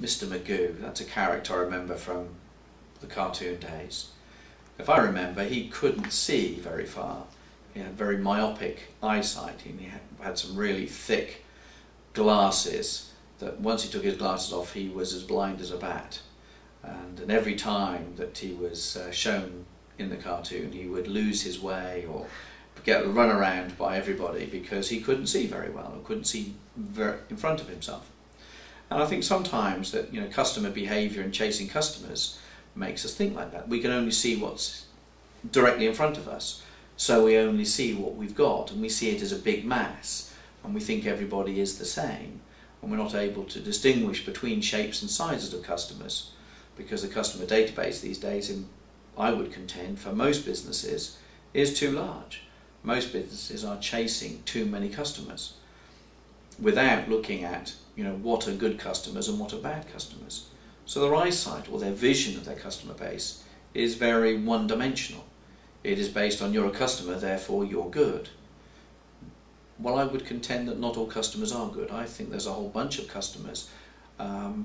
Mr. Magoo. That's a character I remember from the cartoon days. If I remember, he couldn't see very far. He had very myopic eyesight. He had some really thick glasses that once he took his glasses off, he was as blind as a bat. And every time that he was shown in the cartoon, he would lose his way or get run around by everybody because he couldn't see very well, or couldn't see in front of himself. And I think sometimes that, you know, customer behaviour and chasing customers makes us think like that. We can only see what's directly in front of us, so we only see what we've got, and we see it as a big mass, and we think everybody is the same, and we're not able to distinguish between shapes and sizes of customers, because the customer database these days, I would contend, for most businesses, is too large. Most businesses are chasing too many customers without looking at, you know, what are good customers and what are bad customers. So their eyesight or their vision of their customer base is very one-dimensional. It is based on you're a customer, therefore you're good. Well, I would contend that not all customers are good. I think there's a whole bunch of customers,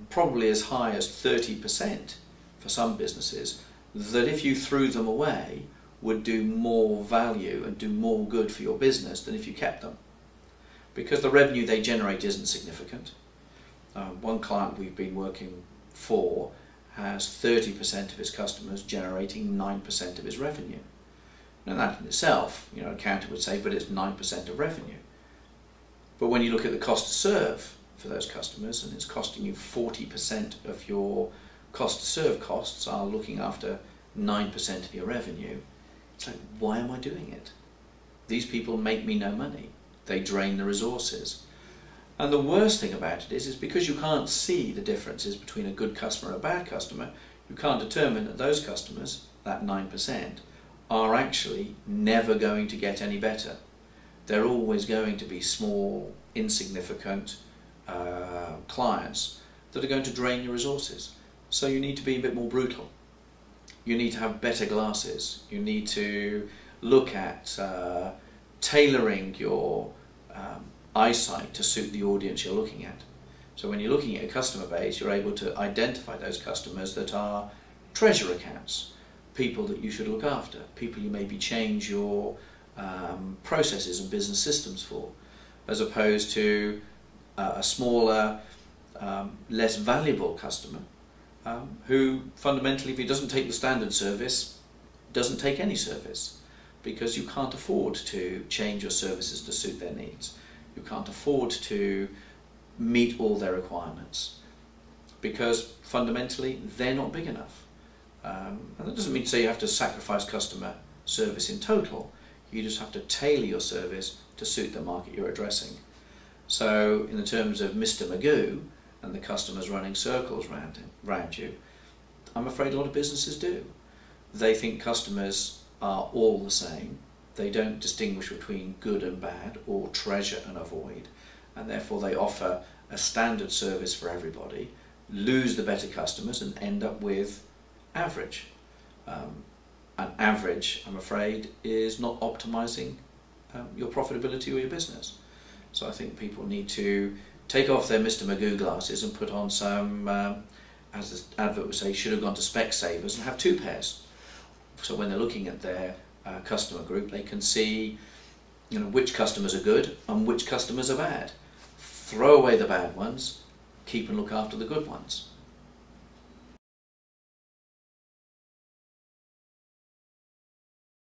probably as high as 30% for some businesses, that if you threw them away would do more value and do more good for your business than if you kept them, because the revenue they generate isn't significant. One client we've been working for has 30% of his customers generating 9% of his revenue. Now that in itself, you know, an accountant would say, but it's 9% of revenue. But when you look at the cost to serve for those customers, and it's costing you 40% of your cost to serve costs are looking after 9% of your revenue, it's like, why am I doing it? These people make me no money. They drain the resources. And the worst thing about it is because you can't see the differences between a good customer and a bad customer, you can't determine that those customers, that 9%, are actually never going to get any better. They're always going to be small, insignificant clients that are going to drain your resources. So you need to be a bit more brutal. You need to have better glasses. You need to look at tailoring your eyesight to suit the audience you're looking at. So when you're looking at a customer base, you're able to identify those customers that are treasure accounts, people that you should look after, people you maybe change your processes and business systems for, as opposed to a smaller, less valuable customer who fundamentally, if he doesn't take the standard service, doesn't take any service, because you can't afford to change your services to suit their needs. You can't afford to meet all their requirements, because fundamentally they're not big enough. And that doesn't mean to say you have to sacrifice customer service in total. You just have to tailor your service to suit the market you're addressing. So in the terms of Mr. Magoo and the customers running circles around you, I'm afraid a lot of businesses do. They think customers are all the same. They don't distinguish between good and bad, or treasure and avoid, and therefore they offer a standard service for everybody, lose the better customers and end up with average. And average, I'm afraid, is not optimizing your profitability or your business. So I think people need to take off their Mr. Magoo glasses and put on some, as the advert would say, should have gone to Specsavers, and have two pairs. So when they're looking at their customer group, they can see, you know, which customers are good and which customers are bad. Throw away the bad ones, keep and look after the good ones.